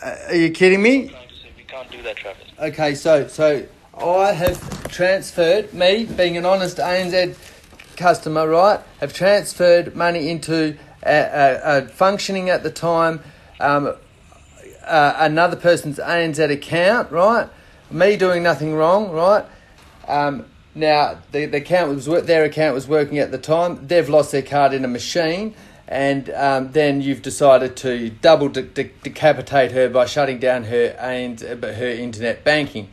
Are you kidding me? I'm trying to say we can't do that, Travis. Okay, so I have transferred, me being an honest ANZ customer, right, have transferred money into a functioning at the time another person's ANZ account, right? Me doing nothing wrong, right? Now the account was their account was working at the time. They've lost their card in a machine, and then you've decided to double decapitate her by shutting down her her internet banking.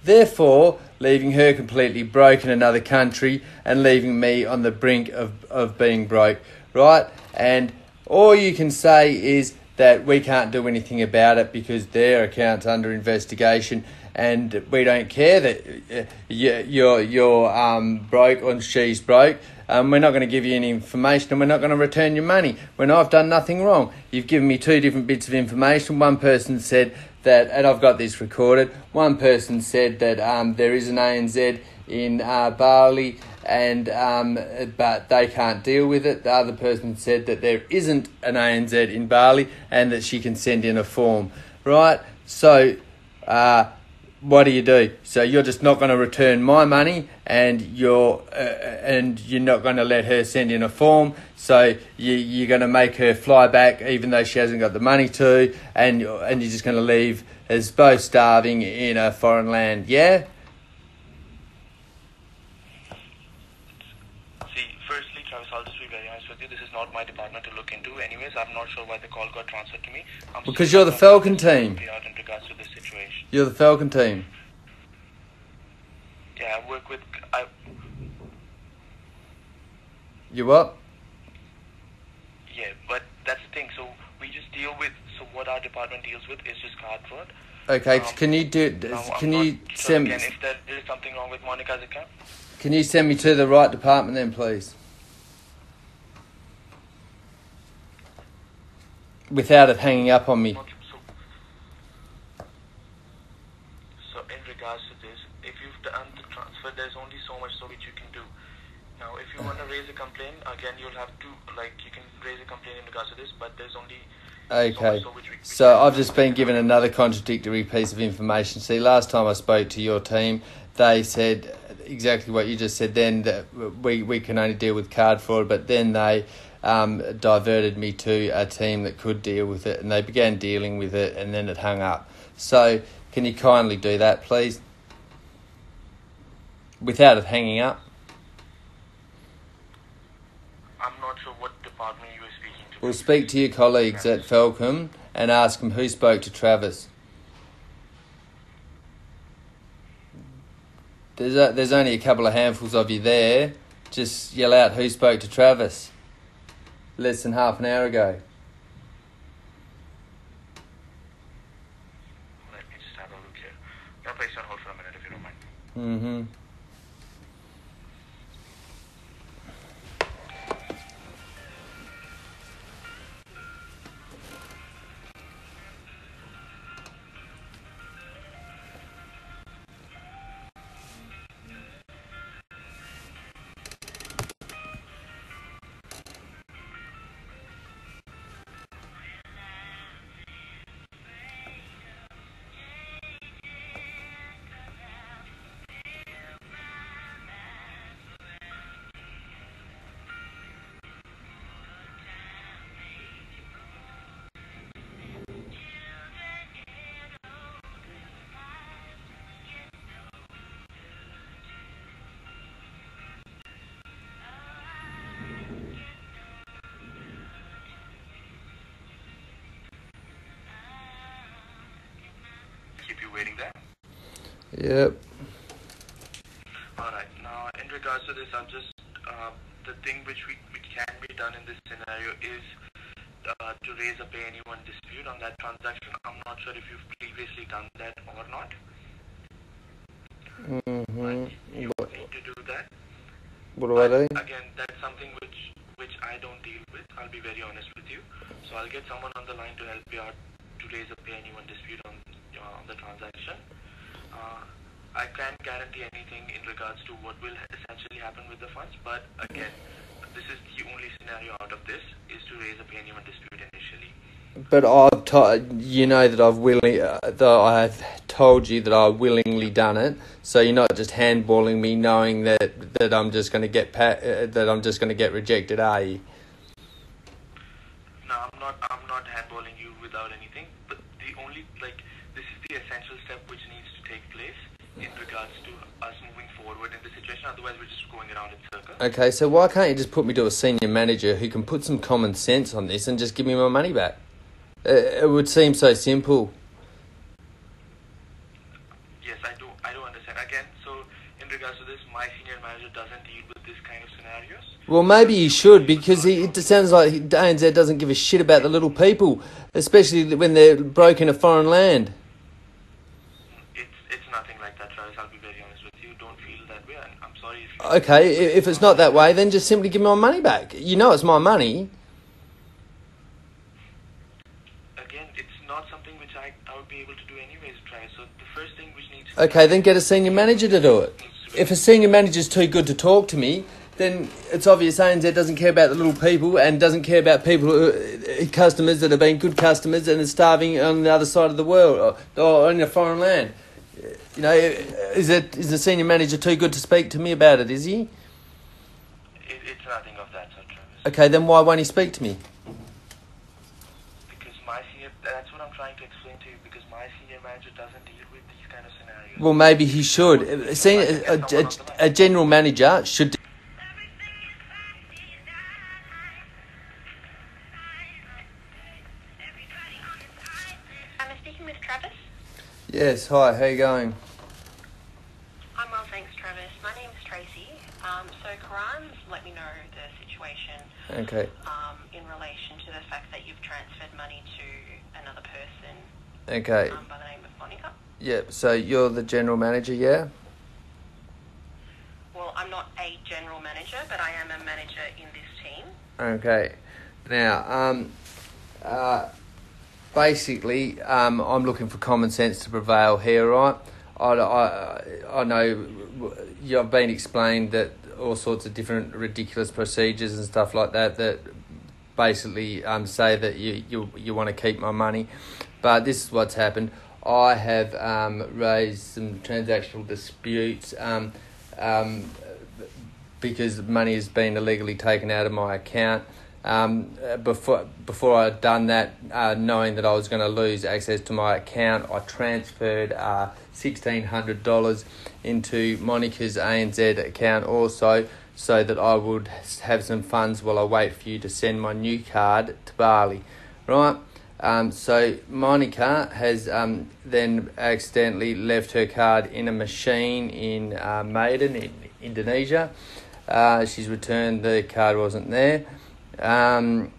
Therefore, leaving her completely broke in another country and leaving me on the brink of being broke, right? And all you can say is that we can't do anything about it because their account's under investigation, and we don't care that you're broke or she's broke. We're not going to give you any information, and we're not going to return your money when I've done nothing wrong. You've given me two different bits of information. One person said that, and I've got this recorded, one person said that there is an ANZ in Bali, and but they can't deal with it. The other person said that there isn't an ANZ in Bali and that she can send in a form, right? So what do? So you're just not going to return my money, and you're not going to let her send in a form. So you're going to make her fly back, even though she hasn't got the money to, and you're just going to leave us both starving in a foreign land. Yeah. See, firstly, Travis, I'll just be very honest with you. This is not my department to look into. Anyways, I'm not sure why the call got transferred to me. Because you're the Falcon team. In regards to this situation. You're the Falcon team. Yeah, I work with. You what? Yeah, but that's the thing. So we just deal with. So what our department deals with is just card fraud. Okay, can you send me? Again, if there is something wrong with Monica's account. Can you send me to the right department then, please? Without it hanging up on me. So in regards to this, if you've done the transfer, there's only so much which you can do. Now, if you want to raise a complaint, again, you'll have to, you can raise a complaint in regards to this, but there's only okay. So I've just been given another contradictory piece of information. See, last time I spoke to your team, they said exactly what you just said then, that we can only deal with card fraud, but then they diverted me to a team that could deal with it, and they began dealing with it, and then it hung up. So can you kindly do that, please? Without it hanging up. I'm not sure what department you were speaking to. We'll speak to your colleagues at Falcom and ask them who spoke to Travis. There's only a couple of handfuls of you there. Just yell out who spoke to Travis less than half an hour ago. Let me just have a look here. Can I place you on hold for a minute if you don't mind? Mm-hmm. Keep you waiting there. Yep. Alright, now in regards to this, I'm just, the thing which can be done in this scenario is to raise a pay anyone dispute on that transaction. I'm not sure if you've previously done that or not. Mm-hmm. You need to do that. What do I do? Again, that's something which I don't deal with. I'll be very honest with you. So I'll get someone on the line to help you out to raise a pay anyone dispute on the transaction. I can't guarantee anything in regards to what will essentially happen with the funds, but again, this is the only scenario out of this is to raise a pay anyone dispute initially. But you know that I have told you that I've willingly done it. So you're not just handballing me, knowing that I'm just going to get rejected, are you? No, I'm not handballing you without anything. But the only this is the essential step which needs to take place in regards to us moving forward in the situation. Otherwise, we're just going around in circles. Okay, so why can't you just put me to a senior manager who can put some common sense on this and just give me my money back? It would seem so simple. Yes, I do understand. Again, so in regards to this, my senior manager doesn't deal with this kind of scenarios. Well, maybe he should, because it sounds like ANZ doesn't give a shit about the little people, especially when they're broke in a foreign land. It's nothing like that, Travis. I'll be very honest with you. Don't feel that way, and I'm sorry if you... Okay, if it's not that way, then just simply give me my money back. You know it's my money. Again, it's not something which I would be able to do anyways, Travis. So the first thing which needs... Okay, then get a senior manager to do it. If a senior manager's too good to talk to me, then it's obvious ANZ doesn't care about the little people and doesn't care about customers that have been good customers and are starving on the other side of the world or in a foreign land. You know, is the senior manager too good to speak to me about it, is he? It's nothing of that sort, Travis. Okay, then why won't he speak to me? Because my senior... That's what I'm trying to explain to you, because my senior manager doesn't deal with these kind of scenarios. Well, maybe he should. A general manager should... I'm speaking with Travis. Yes, hi, how you going? I'm well, thanks, Travis. My name's Tracy. So Karan's let me know the situation Okay. in relation to the fact that you've transferred money to another person Okay. by the name of Monica. Yeah, so you're the general manager, yeah? Well, I'm not a general manager, but I am a manager in this team. Okay. Now, basically, I'm looking for common sense to prevail here, right? I know you've been explained that all sorts of different ridiculous procedures and stuff like that basically say that you want to keep my money, but this is what's happened. I have raised some transactional disputes because money has been illegally taken out of my account. Before I'd done that, knowing that I was going to lose access to my account, I transferred $1,600 into Monica's ANZ account also, so that I would have some funds while I wait for you to send my new card to Bali, right? So Monica has then accidentally left her card in a machine in Maiden in Indonesia. She's returned, the card wasn't there. Then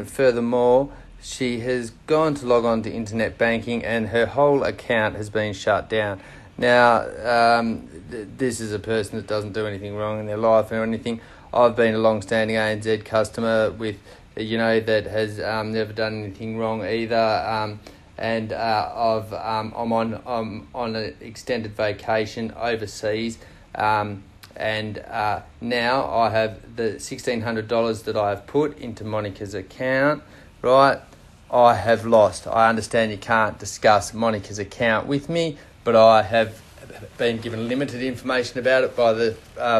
furthermore, she has gone to log on to internet banking and her whole account has been shut down. Now, this is a person that doesn't do anything wrong in their life or anything. I've been a long-standing ANZ customer with, that has never done anything wrong either. I'm on an extended vacation overseas. And now I have the $1,600 that I have put into Monica's account, right? I have lost. I understand you can't discuss Monica's account with me, but I have been given limited information about it by the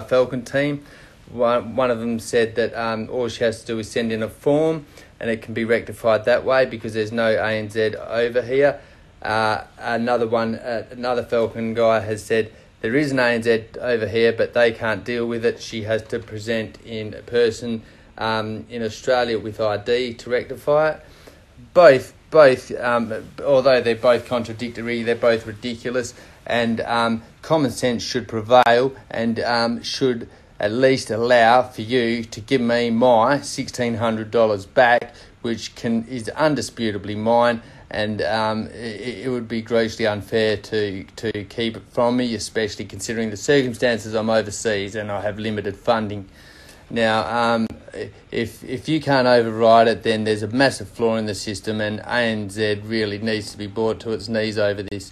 Falcon team. One of them said that all she has to do is send in a form and it can be rectified that way because there's no ANZ over here. Another Falcon guy has said there is an ANZ over here, but they can't deal with it. She has to present in person in Australia with ID to rectify it. Both, although they're both contradictory, they're both ridiculous, and common sense should prevail and should at least allow for you to give me my $1,600 back, which is undisputably mine. And it would be grossly unfair to keep it from me, especially considering the circumstances. I'm overseas and I have limited funding. Now, if you can't override it, then there's a massive flaw in the system, and ANZ really needs to be brought to its knees over this.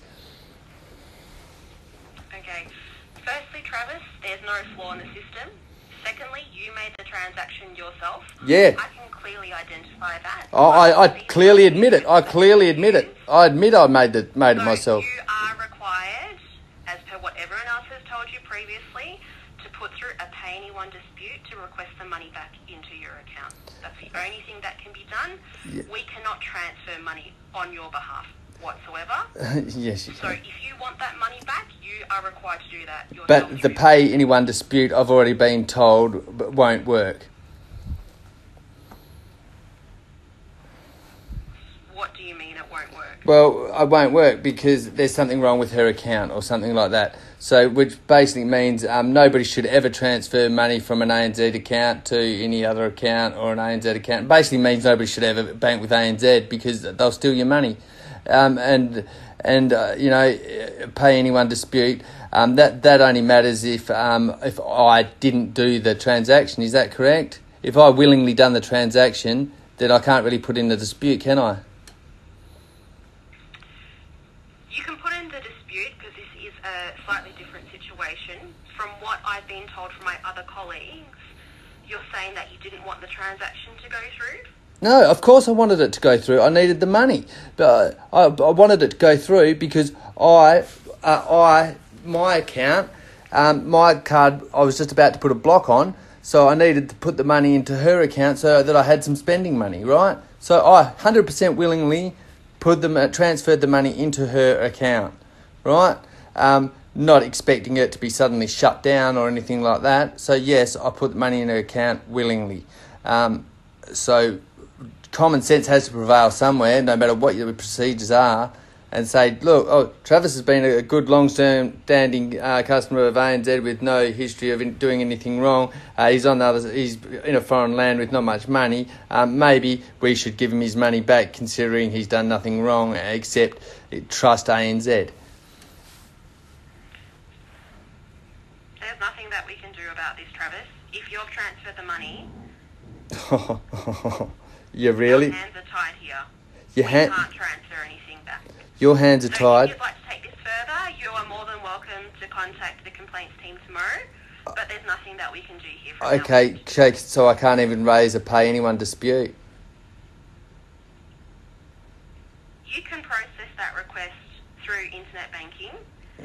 Okay. Firstly, Travis, there's no flaw in the system. Secondly, you made the transaction yourself. Yeah. I can clearly identify that? I clearly admit it. I clearly admit it. I admit I made it myself. You are required, as per what everyone else has told you previously, to put through a pay anyone dispute to request the money back into your account. That's the only thing that can be done. Yeah. We cannot transfer money on your behalf whatsoever. Yes, you So can. if you want that money back, you are required to do that yourself. But the pay anyone dispute, I've already been told, won't work. What do you mean it won't work? Well, it won't work because there's something wrong with her account or something like that. So, which basically means nobody should ever transfer money from an ANZ account to any other account or an ANZ account. Basically means nobody should ever bank with ANZ because they'll steal your money. And you know, pay anyone dispute. That only matters if I didn't do the transaction. Is that correct? If I willingly done the transaction, then I can't really put in the dispute, can I? You can put in the dispute because this is a slightly different situation. From what I've been told from my other colleagues, you're saying that you didn't want the transaction to go through? No, of course I wanted it to go through. I needed the money, but I wanted it to go through because my account, my card, I was just about to put a block on, so I needed to put the money into her account so that I had some spending money, right? So I 100% willingly transferred the money into her account, right? Not expecting it to be suddenly shut down or anything like that. So yes, I put the money in her account willingly. So common sense has to prevail somewhere, no matter what your procedures are, and say, look, Travis has been a good long-standing customer of ANZ with no history of doing anything wrong. He's in a foreign land with not much money. Maybe we should give him his money back, considering he's done nothing wrong except trust ANZ. There's nothing that we can do about this, Travis. If you've transferred the money, You really? your hands are tied here. We can't transfer anything back. Your hands are So tied. if you'd like to take this further, you are more than welcome to contact the complaints team tomorrow. But there's nothing that we can do here from now. Okay, so I can't even raise a pay anyone dispute. You can process that request through internet banking.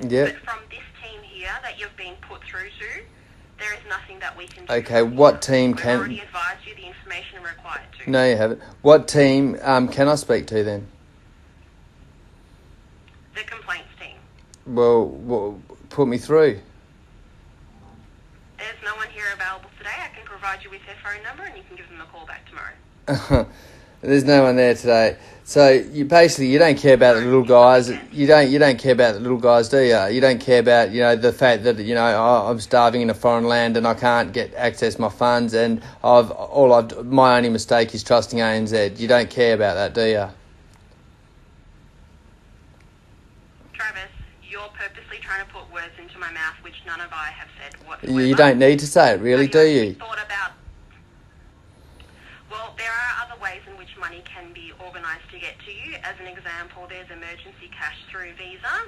Yeah. But from this team here that you've been put through to, there is nothing that we can do. Okay, what team We've can... already advised you the information required to. No, you haven't. What team can I speak to then? The complaints team. Well, put me through. There's no one here available today. I can provide you with their phone number and you can give them a call back tomorrow. There's no one there today. So you don't care about the little guys. You don't care about the little guys, do you? You don't care about the fact that I'm starving in a foreign land and I can't access my funds and my only mistake is trusting ANZ. You don't care about that, do you? Travis, you're purposely trying to put words into my mouth which none of I have said whatsoever. You don't need to say it, really, do you? Well, there are other ways in which money can be organised to get to you. As an example, there's emergency cash through Visa.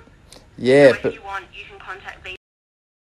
Yeah, so if you want, you can contact Visa